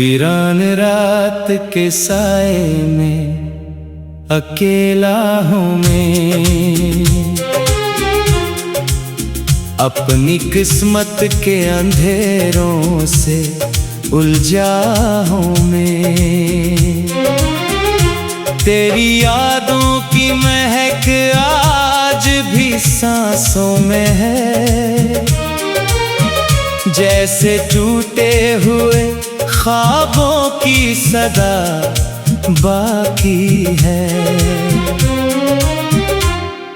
वीरान रात के साए में अकेला हूँ मैं, अपनी किस्मत के अंधेरों से उलझा हूँ मैं। तेरी यादों की महक आज भी सांसों में है, जैसे टूटे हुए ख्वाबों की सदा बाकी है।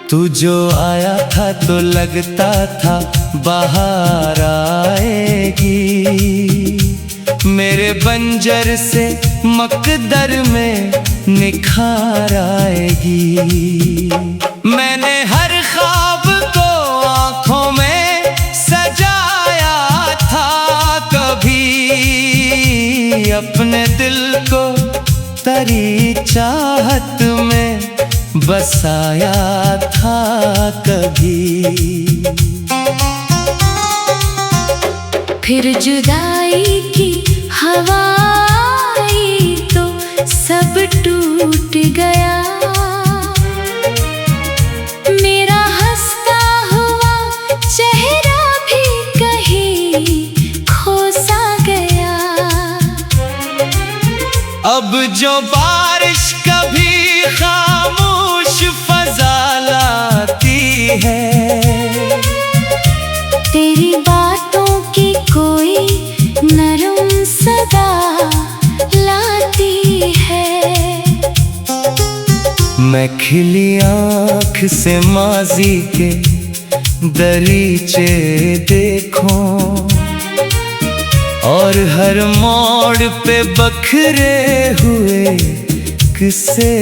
तू जो आया था तो लगता था बाहर आएगी, मेरे बंजर से मकदर में निखार आएगी। मैंने हर ख्वाब को आँखों में सजाया था, कभी अपने दिल को तेरी चाहत में बसाया था कभी। फिर जुदाई की हवा आई तो सब टूट गया, मेरा हंसता हुआ चेहरा भी कहीं खो सा गया। अब जो बारिश कभी खामोश फजा लाती है, तेरी बातों की कोई नरम सदा लाती है। मैं खिली आँख से माजी के दरीचे देखूं, और हर मोड़ पे बखरे हुए किसे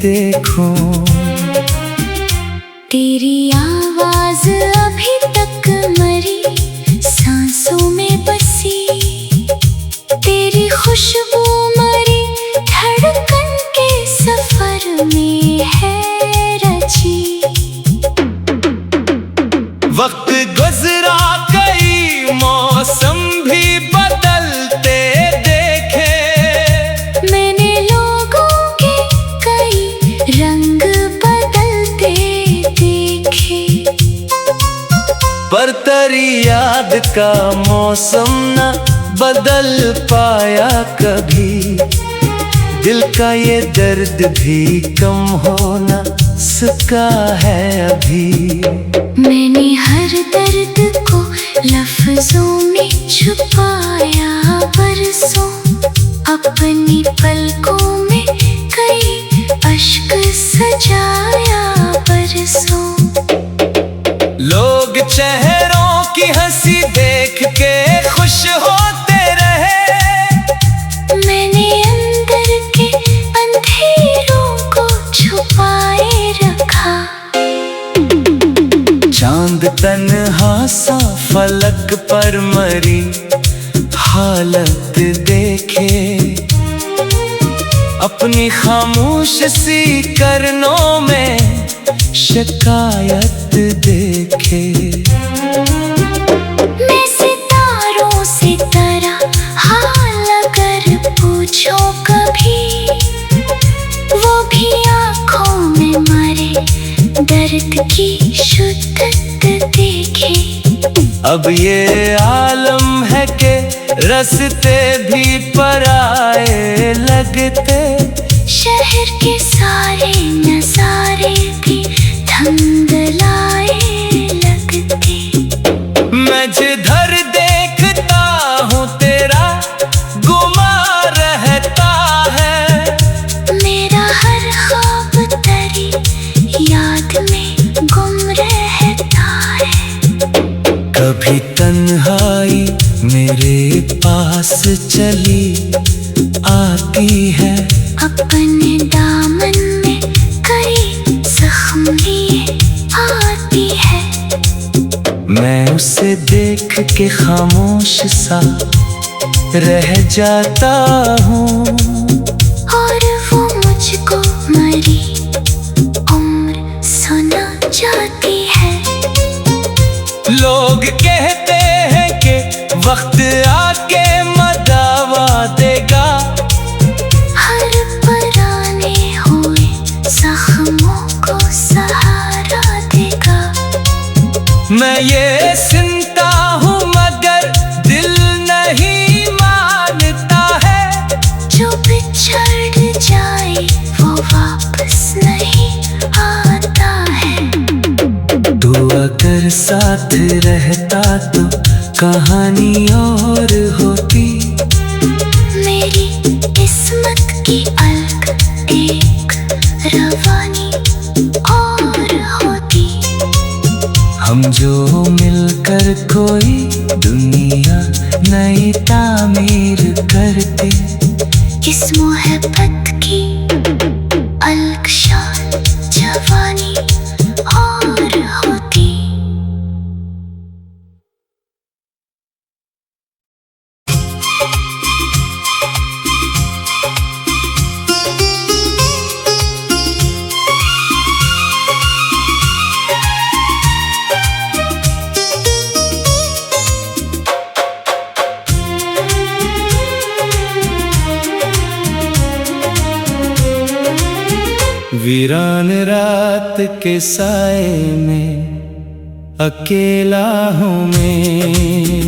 देखूं। तेरी आवाज अभी तक मरी सांसों में बसी, तेरी खुशबू मरी धड़कन के सफर में है रची। वक्त गुजरा कई मौसम भी बदलते देखे, मैंने लोगों के कई रंग बदलते देखे, पर तेरी याद का मौसम न बदल पाया कभी। दिल का ये दर्द भी कम हो न सका है अभी। मैंने हर दर्द को लफ्जों में छुपाया बरसों, अपनी पलकों में कई अश्क सजाया बरसों। लोग चेहरों की हंसी देख के खुश होते रहे, मैंने अंदर के अंधेरों को छुपाए रखा। चांद तन्हा सा फलक पर मरी हालत देखे, अपनी खामोश सी करनों में शिकायत देखे। मैं सितारों से तरह हाल अगर पूछो कभी, वो भी आँखों में मरे दर्द की शिद्दत देखे। अब ये आलम है कि रस्ते भी पराए लगते, शहर के सारे नजारे भी धुंधलाए लगते। मैं जिधर देखता हूँ तेरा गुमा रहता है, मेरा हर ख्वाब तेरी याद में गुम रहता है। कभी तन्हाई मेरे पास चली आती है, अपने दामन में कई जख्म लिए आती है। मैं उसे देख के खामोश सा रह जाता हूँ, और वो मुझको मरी उम्र सुना जाती है। लोग कहते हैं कि वक्त आके मदावा देगा, मैं ये सुनता हूँ मगर दिल नहीं मानता है। जो बिछड़ जाए वो वापस नहीं आता है। तू अगर साथ रहता तो कहानी और होती। मेरी किस्मत की अलग एक रवानी और होती। हम जो मिलकर कोई दुनिया नई तामीर करते। इस मोहब्बत की अलग शान जवानी और होती। वीरान रात के साए में अकेला हूँ मैं।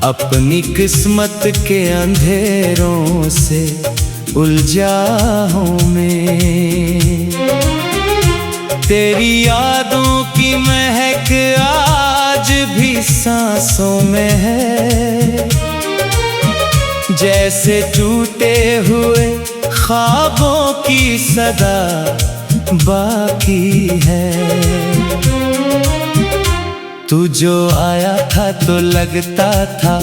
अपनी किस्मत के अंधेरों से उलझा हूँ मैं। तेरी यादों की महक आज भी सांसों में है। जैसे टूटे हुए ख्वाबों की सदा बाकी है। तू जो आया था तो लगता था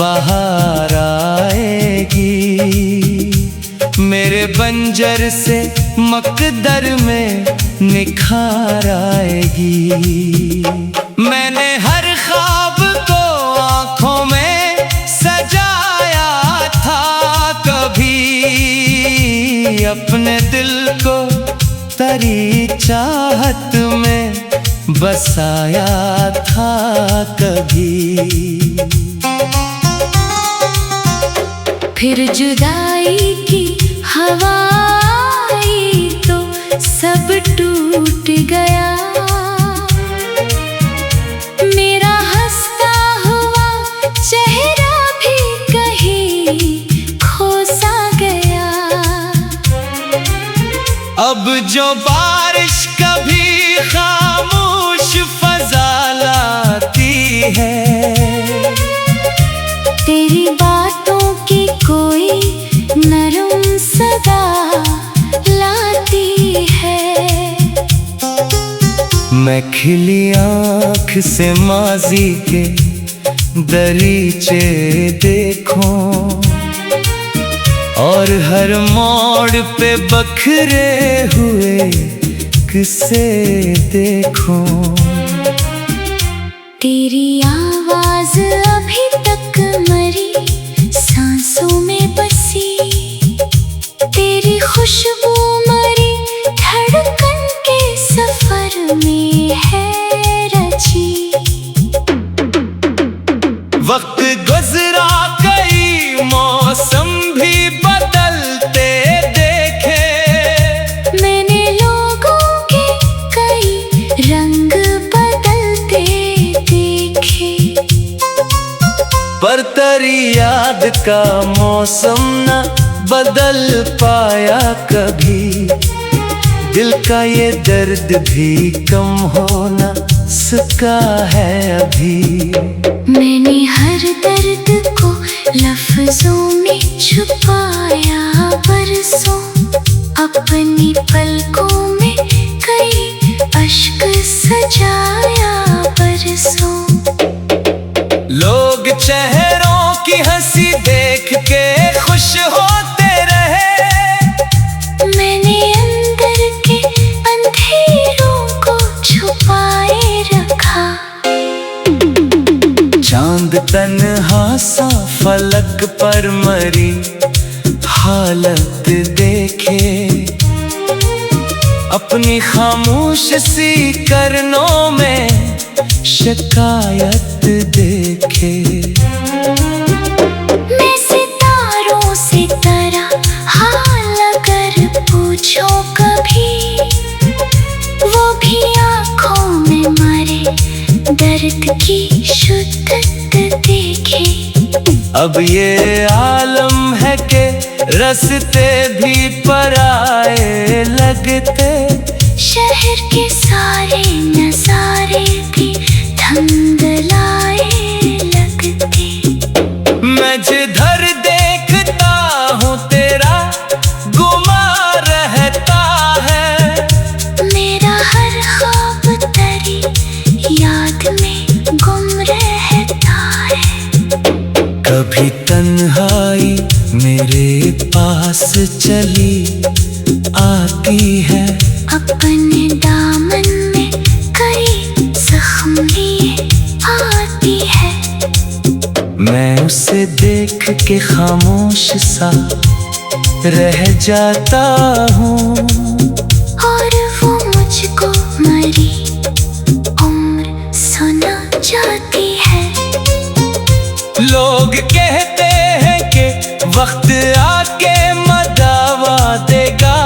बाहर आएगी। मेरे बंजर से मकदर में निखार आएगी। मैंने हर ख्वाब को आँखों में सजाया था कभी। अपने दिल को तेरी चाहत में बसाया था कभी। फिर जुदाई की हवा आई तो सब टूट गया। मेरा हंसता हुआ चेहरा भी कहीं खो सा गया। अब जो बारिश कभी खामोश फजा लाती है। तेरी बातों की कोई नरम सदा लाती है। मैं खिली आँख से माजी के दरीचे देखूं और हर मोड़ पे बखरे हुए किस्से देखूं। तेरी आवाज अभी तक मरी सांसों में बसी। तेरी खुशबू मरी धड़कन के सफर में है रची। वक्त गुजरा कई मौसम भी बदलते देखे। मैंने लोगों के कई रंग बदलते देखे। पर तेरी याद का मौसम न बदल पाया कभी। दिल का ये दर्द भी कम हो न सका है अभी। मैंने हर दर्द को लफ्जों में छुपाया बरसों। अपनी पलकों में कई अश्क सजाया बरसों। लोग चेहरों की हंसी देख के खुश होते रहे। मैंने अंदर के अंधेरों को छुपाए रखा। चांद तन्हा सा फलक पर मरी हालत देखे। अपनी खामोश सी करनों में शिकायत देखे। मैं सितारों से तरह हाल अगर पूछो कभी। वो भी आँखों दर्द की शिद्दत देखे। अब ये आलम है कि रास्ते भी पराए लगते, शहर के सारे नजारे भी धुंधलाए लगते। मैं जिधर देखता हूँ तेरा गुमा रहता है, मेरा हर ख्वाब तेरी याद में गुम रहता है। कभी तन्हाई मेरे पास चली आती है, अपने दामन में कई जख्म लिए आती है। मैं उसे देख के खामोश सा रह जाता हूँ, और वो मुझको मरी उम्र सुना जाती है। लोग कहते हैं कि वक्त आके मदावा देगा,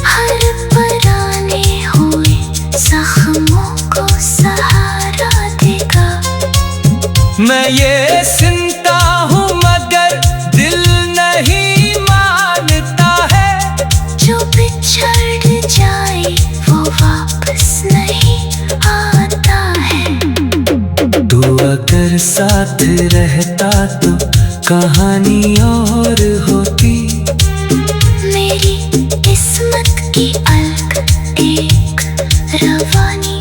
हर पुराने हुए जख्मों को सहारा देगा। मैं ये सुनता हूँ मगर दिल नहीं मानता है, जो बिछड़ जाए वो वापस नहीं आता है। तू अगर साथ रहता तो कहानी और होती, मेरी किस्मत की अलग एक रवानी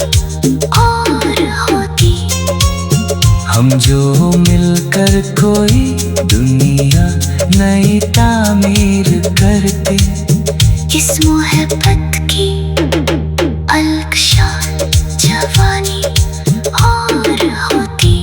और होती। हम जो मिलकर कोई दुनिया नई तामीर करते, इस मोहब्बत की अलग शान जवानी और होती।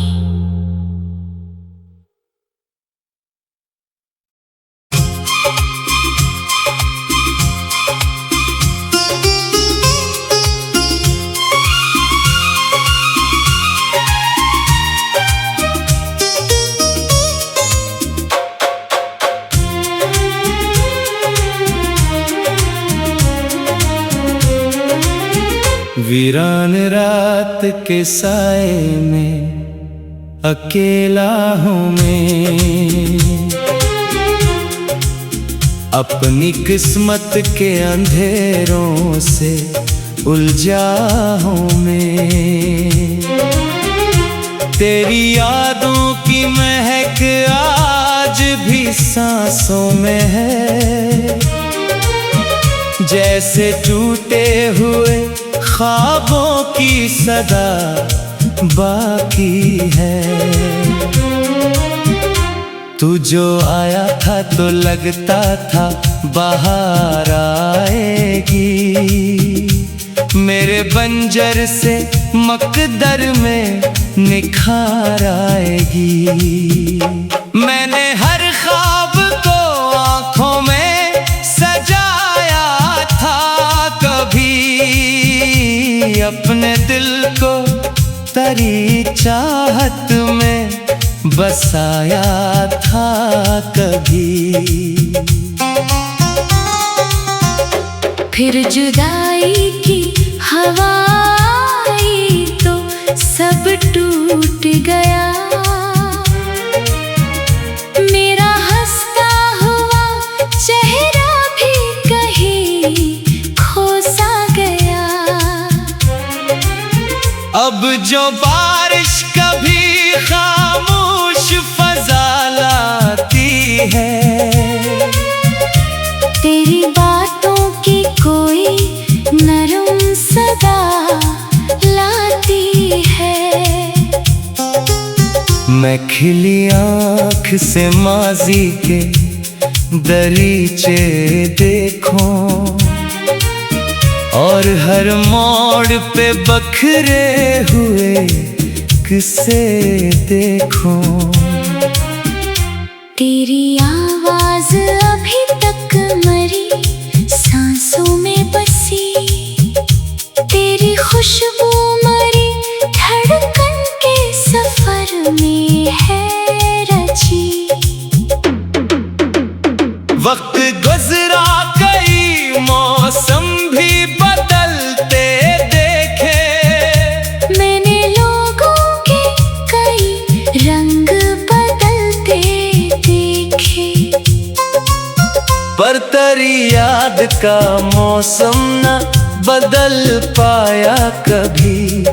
वीरान रात के साए में अकेला हूँ मैं, अपनी किस्मत के अंधेरों से उलझा हूँ मैं। तेरी यादों की महक आज भी सांसों में है, जैसे टूटे हुए ख्वाबों की सदा बाकी है। तू जो आया था तो लगता था बाहर आएगी, मेरे बंजर से मकदर में निखार आएगी। मैंने हर ख्वाब को आँखों में सजाया था, कभी अपने दिल को तेरी चाहत में बसाया था कभी। फिर जुदाई की हवा आई तो सब टूट गया, मेरा हंसता हुआ चेहरा भी कहीं खो सा गया। अब जो बारिश कभी खामोश फजा लाती है, तेरी बातों की कोई नरम सदा लाती है। मैं खिली आँख से माजी के दरीचे देखूं, और हर मोड़ पे बखरे हुए किस्से देखूं। तेरी आवाज अभी तक मरी सांसों में बसी, तेरी खुशबू मरी धड़कन के सफर में है रची। वक्त गुजरा कई मौसम भी बदलते देखे, मैंने लोगों का मौसम न बदल पाया कभी,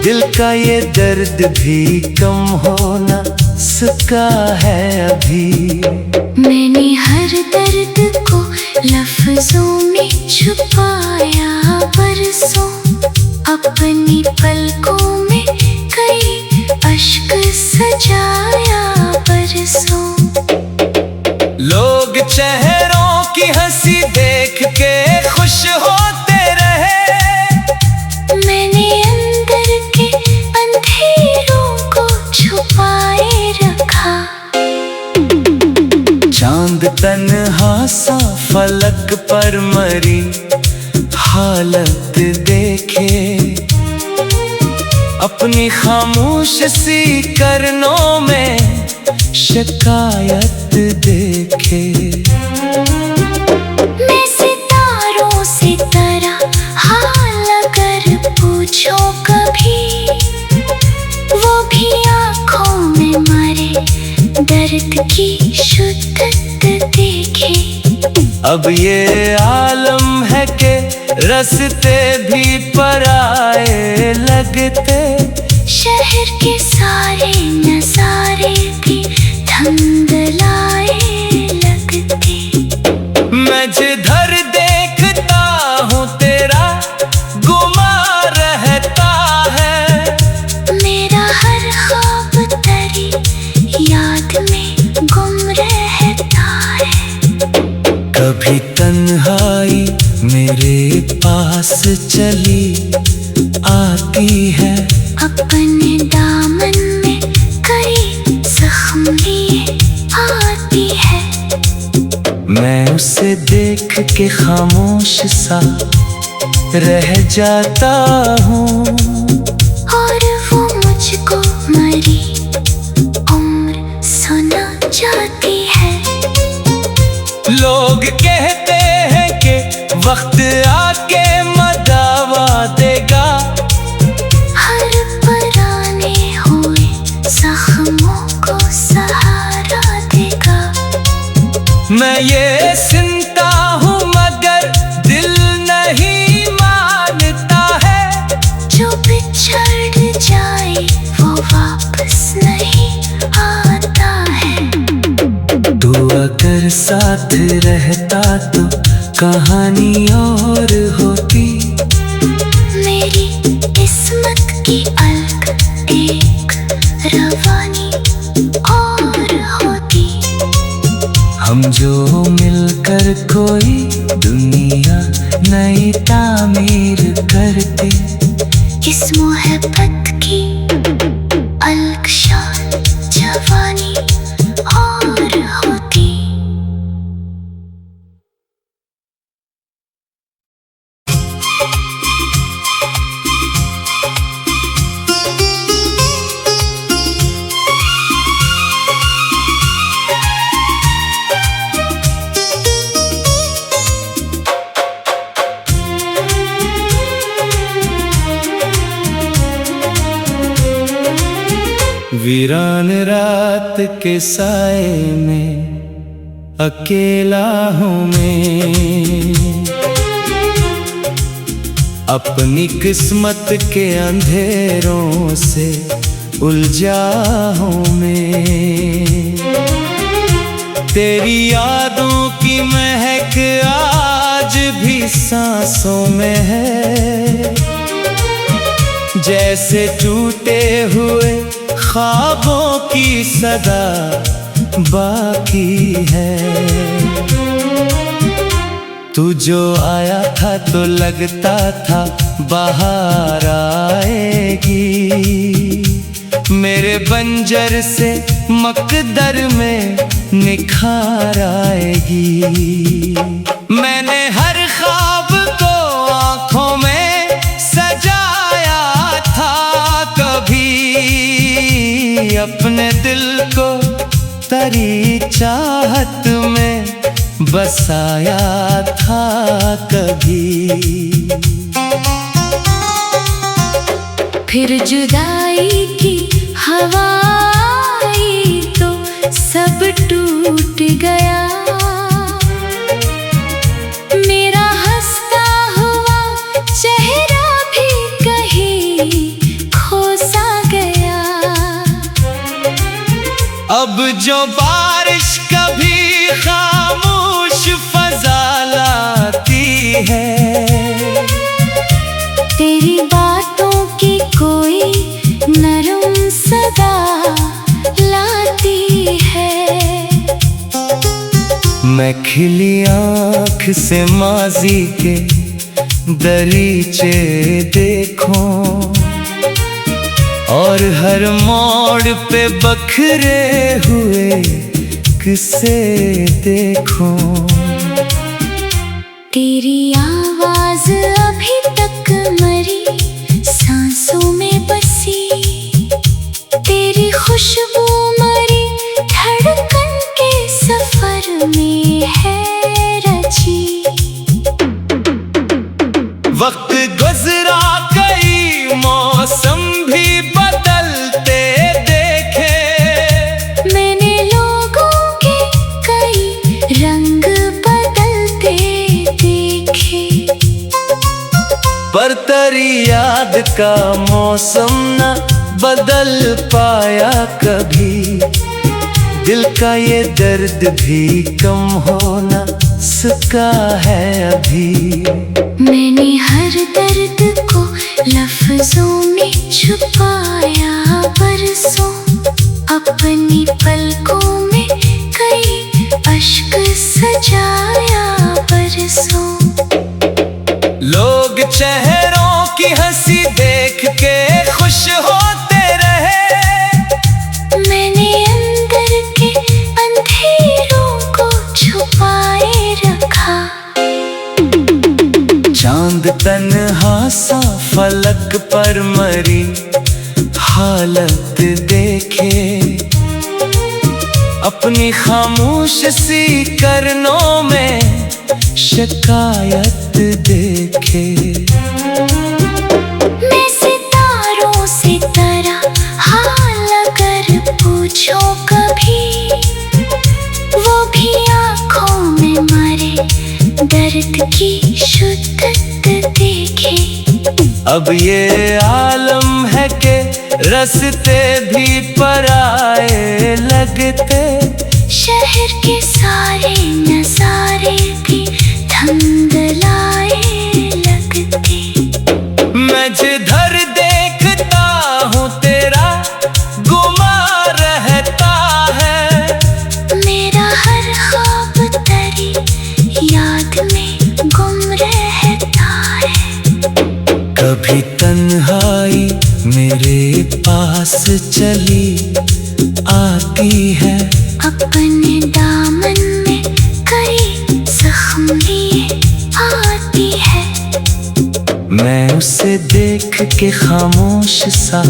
दिल का ये दर्द भी कम हो न सका है अभी। मैंने हर दर्द को लफ्जों में छुपाया बरसों, अपनी पलकों में कई अश्क सजाया बरसों। लोग चेहरों की हंसी देख के खुश होते रहे, मैंने अंदर के अंधेरों को छुपाए रखा। चांद तन्हा सा फलक पर मरी हालत देखे, अपनी खामोश सी करनों में शिकायत देखे। मैं सितारों से तरह हाल अगर पूछो कभी, वो भी आँखों में मरे दर्द की शिद्दत देखे। अब ये आलम है कि रास्ते भी पराए लगते, शहर के सारे नजारे भी धुंधलाए लगते। मैं जिधर देखता हूँ तेरा गुमा रहता है, मेरा हर ख्वाब तेरी याद में गुम रहता है। कभी तन्हाई मेरे पास चली आती है, अपने दामन में कई जख्म लिए आती है। मैं उसे देख के खामोश सा रह जाता हूँ, और वो मुझको मरी उम्र सुना जाती है। लोग कहते हैं कि वक्त आके मदावा देगा, हर पुराने हुए जख्मों को सहारा देगा। मैं ये सुनता हूँ मगर दिल नहीं मानता है, जो बिछड़ जाए वो वापस नहीं आता है। तू अगर साथ रहता तो कहानी और होती, मेरी किस्मत की अलग एक रवानी और होती। हम जो मिलकर कोई दुनिया नई तामीर करते, इस मोहब्बत की अलग शान जवानी और होती। वीरान रात के साए में अकेला हूँ मैं, अपनी किस्मत के अंधेरों से उलझा हूँ मैं। तेरी यादों की महक आज भी सांसों में है, जैसे टूटे हुए ख्वाबों की सदा बाकी है। तू जो आया था तो लगता था बाहर आएगी, मेरे बंजर से मकदर में निखार आएगी। मैंने हर ख्वाब को आँखों में सजाया था, कभी अपने दिल को तेरी चाहत में बसाया था कभी। फिर जुदाई की हवा आई तो सब टूट गया, अब जो बारिश कभी खामोश फजा लाती है, तेरी बातों की कोई नरम सदा लाती है। मैं खिली आँख से माजी के दरीचे देखूं और हर मोड़ पे बखरे हुए किस्से देखूं। तेरी आवाज अभी तक मरी सांसों में बसी, तेरी खुशबू मरी धड़कन के सफर में है रची। वक्त गुजरा कई मौसम भी बदलते देखे, मैंने लोगों के कई रंग बदलते देखे, पर तेरी याद का मौसम न बदल पाया कभी। दिल का ये दर्द भी कम हो न सका है अभी। मैंने हर दर्द को लफ्जों में छुपाया बरसों, अपनी पलकों में कई अश्क सजाया बरसों। लोग चेहरों की हंसी देख के खुश होते रहे, मैंने अंदर के अंधेरों को छुपाए रखा। चांद तन्हा सा फलक पर मरी हालत देखे, अपनी खामोश सी करनों में शिकायत देखे। मैं सितारों से तरह हाल अगर पूछो कभी, वो भी आँखों में मरे दर्द की शिद्दत देखे। अब ये आलम है कि रस्ते भी पराए लगते, शहर के सारे नजारे भी धुंधलाए लगते। मैं जिधर देखता हूँ तेरा गुमा रहता है, मेरा हर ख्वाब तेरी याद में गुम रहता है। कभी तन्हाई मेरे पास चली आती है, अपने दामन में कई जख्म लिए आती है। मैं उसे देख के खामोश सा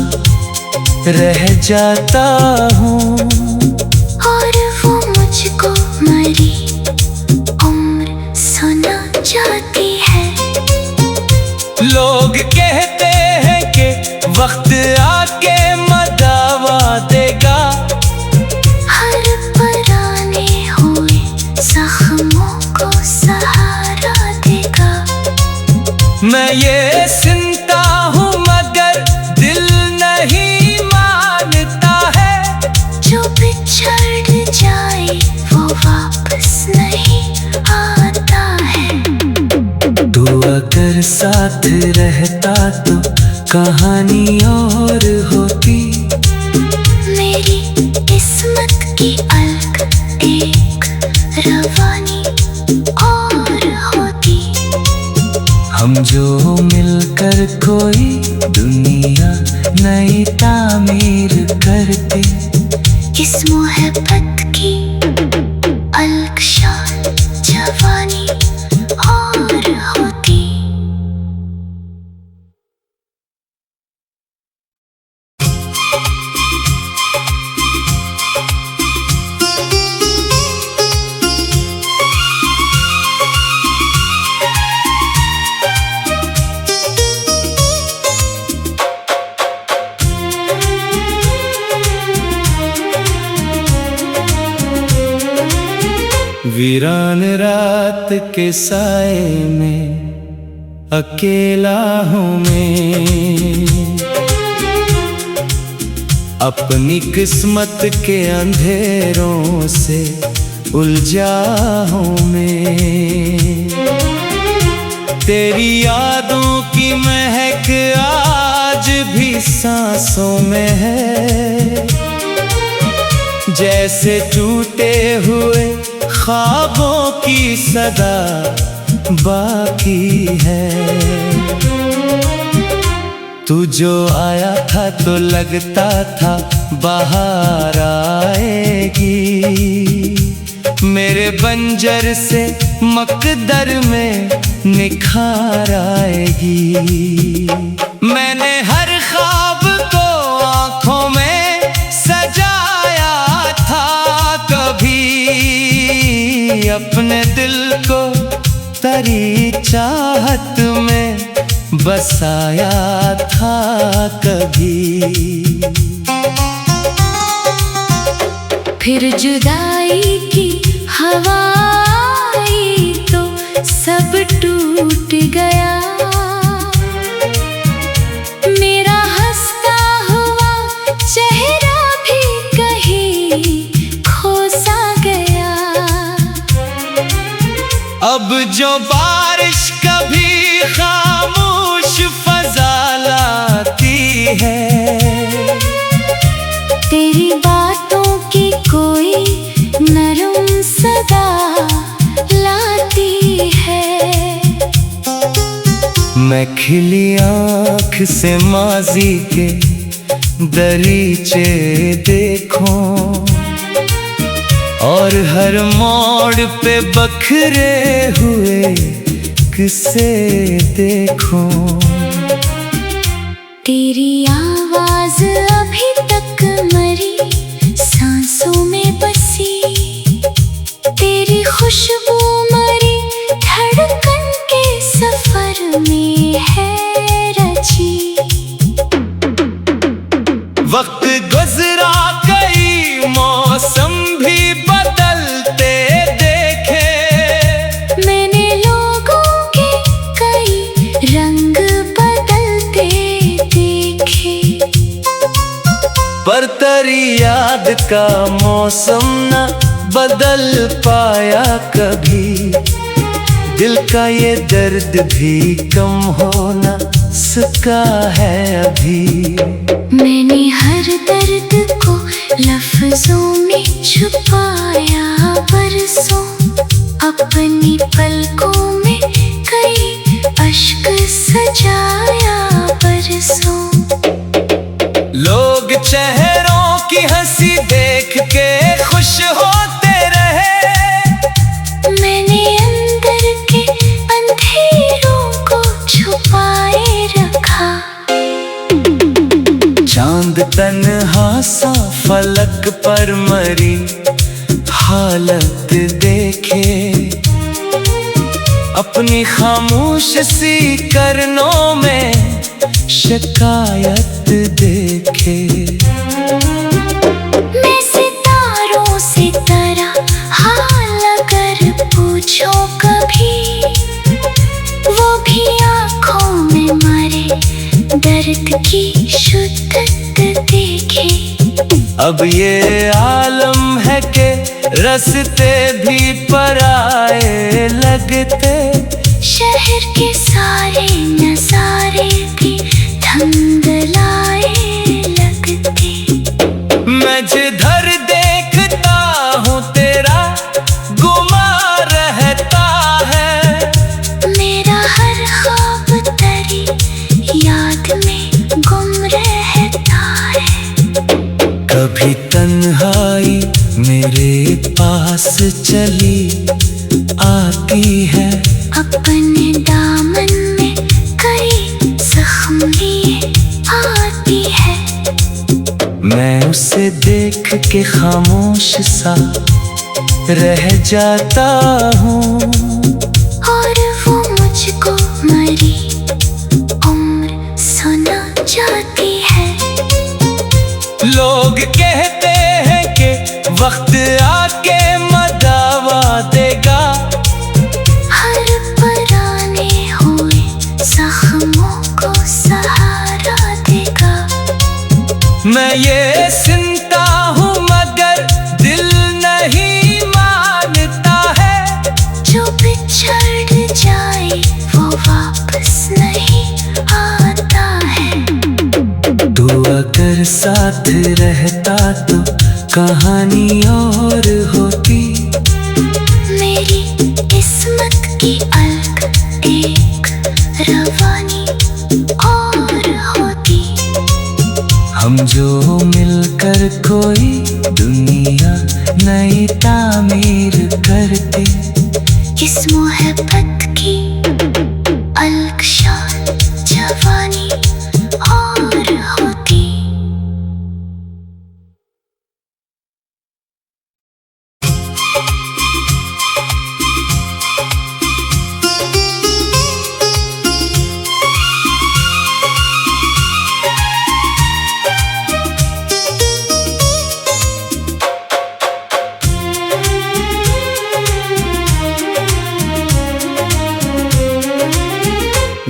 रह जाता हूँ, और वो मुझको मरी उम्र सुना जाती है। लोग कहते हैं कि वक्त आके मदावा देगा, हर पुराने हुए जख्मों को सहारा देगा। मैं ये सुनता हूँ मगर दिल नहीं मानता है, जो बिछड़ जाए वो वापस नहीं आता है। तू अगर साथ रहता तो कहानी और होती, मेरी किस्मत की अलग एक रवानी और होती। हम जो मिलकर कोई दुनिया नई तामीर करते, इस मोहब्बत की अलग शान जवानी और होती। वीरान रात के साए में अकेला हूँ मैं, अपनी किस्मत के अंधेरों से उलझा हूँ मैं। तेरी यादों की महक आज भी सांसों में है, जैसे टूटे हुए ख्वाबों की सदा बाकी है। तू जो आया था तो लगता था बाहर आएगी, मेरे बंजर से मकदर में निखार आएगी। मैंने हर ख्वाब को आँखों में सजाया था, कभी अपने दिल को तेरी चाहत में बसाया था कभी। फिर जुदाई की हवा आई तो सब टूट गया, मेरा हंसता हुआ चेहरा भी कहीं खो सा गया। अब जो बारिश कभी खामोश फजा लाती है, तेरी बातों की कोई नरम सदा लाती है। मैं खिली आँख से माजी के दरीचे देखूं, और हर मोड़ पे बखरे हुए किसे देखूं। तेरी आवाज अभी तक मरी सांसों में बसी, तेरी खुशबू मरी धड़कन के सफर में है रची। वक्त गुजरा कई मौसम भी बदलते देखे, मैंने लोगों के कई रंग बदलते देखे, पर तेरी याद का मौसम न बदल पाया कभी। दिल का ये दर्द भी कम हो न सका है अभी। मैंने हर दर्द को लफ्जों में छुपाया बरसों, अपनी पलकों में कई अश्क सजाया बरसों। लोग चेहरों की हंसी देख के खुश होते रहे, मैंने अंदर के अंधेरों को छुपाए रखा। चांद तन्हा सा फलक पर मरी हालत देखे, अपनी खामोश सी करनों में शिकायत देखे। मैं सितारों से तरह हाल अगर पूछो कभी, वो भी आँखों में मरे दर्द की शिद्दत देखे। अब ये आलम है कि रस्ते भी पराए लगते, शहर के सारे नजारे भी धुंधलाए लगते। मैं जिधर देखता हूँ तेरा गुमा रहता है, मेरा हर ख्वाब तेरी याद में गुम रहता है। कभी तन्हाई मेरे पास चली आती है, अपने दामन में कई जख्म लिए आती है। मैं उसे देख के खामोश सा रह जाता हूँ, और वो मुझको मरी उम्र सुना जाती है। लोग कहते हैं कि वक्त आके मदावा देगा, हर पुराने हुए जख्मों को सहारा देगा। मैं ये सुनता हूँ मगर दिल नहीं मानता है। जो बिछड़ जाए वो वापस नहीं आता है। तू अगर साथ रहता तो कहानी और होती। मेरी किस्मत की अलग एक रवानी और होती। हम जो मिलकर कोई दुनिया नई तामीर करते। इस मोहब्बत की अलग शान जवानी और होती।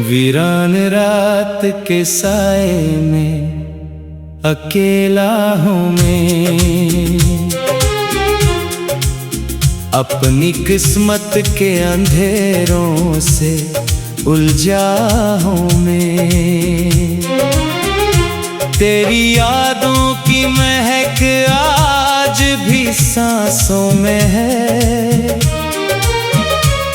वीरान रात के साए में अकेला हूँ मैं। अपनी किस्मत के अंधेरों से उलझा हूँ मैं। तेरी यादों की महक आज भी सांसों में है।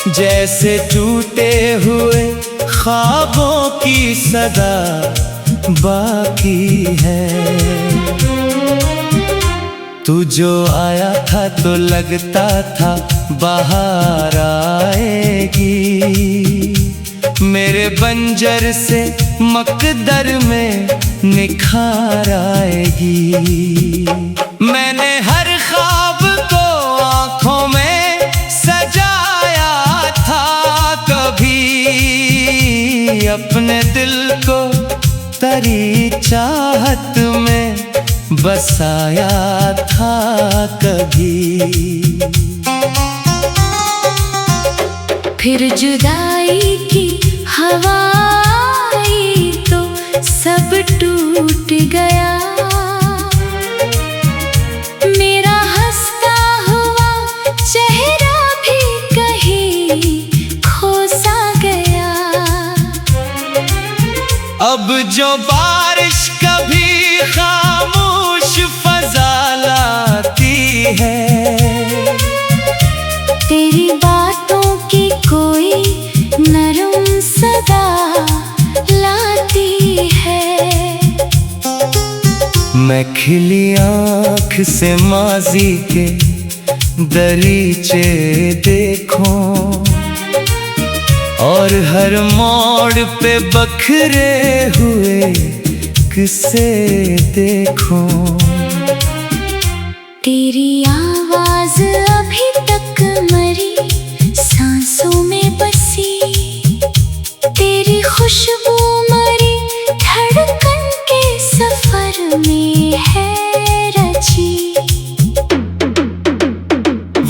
जैसे टूटे हुए ख्वाबों की सदा बाकी है। तू जो आया था तो लगता था बाहर आएगी। मेरे बंजर से मकदर में निखार आएगी। मैंने हर ख्वाब को आँखों में सजाया था कभी। अपने दिल को तेरी चाहत में बसाया था कभी। फिर जुदाई की हवा आई तो सब टूट गया। मेरा हंसता हुआ चेहरा भी कहीं खो सा गया। अब जो बारिश कभी खामोश फजा लाती है। तेरी बातों की कोई नरम सदा लाती है। मैं खिली आँख से माजी के दरीचे देखूं और हर मोड़ पे बखरे हुए किसे देखूं। तेरी आवाज अभी तक मरी सांसों में बसी। तेरी खुशबू मरी धड़कन के सफर में है रची।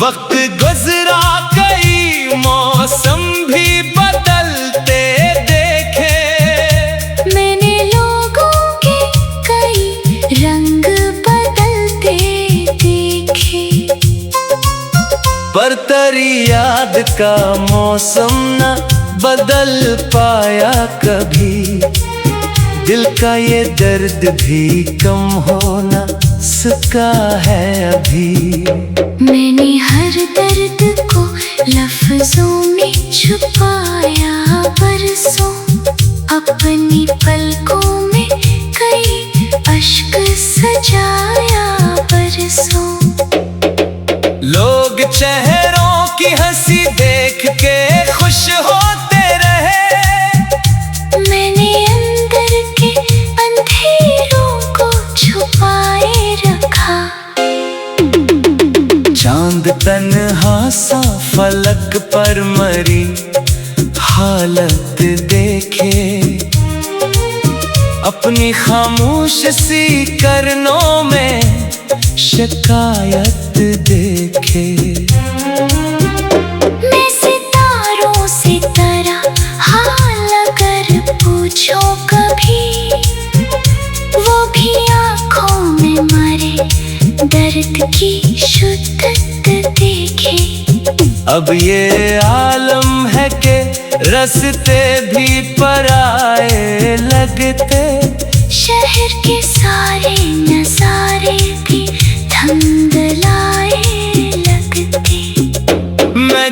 वक्त गुजरा कई मौसम भी बदलते देखे। मैंने लोगों के कई रंग बदलते देखे। पर तेरी याद का मौसम न बदल पाया कभी। दिल का ये दर्द भी कम हो न सका है अभी। मैंने हर दर्द को लफ्जों में छुपाया बरसों। अपनी पलकों में कई अश्क सजाया बरसों। लोग चेहरों की हंसी देख के खुश होते रहे। मैंने अंदर के अंधेरों को छुपाए रखा। चांद तन्हा सा फलक पर मरी हालत देखे। अपनी खामोश सी करनों में शिकायत देखे। मैं सितारों से तरह हाल अगर पूछो कभी। वो भी आँखों की शुद्धता देखे। अब ये आलम है कि रास्ते भी पराए लगते, शहर के सारे नजारे भी धुंधलाए लगते। मैं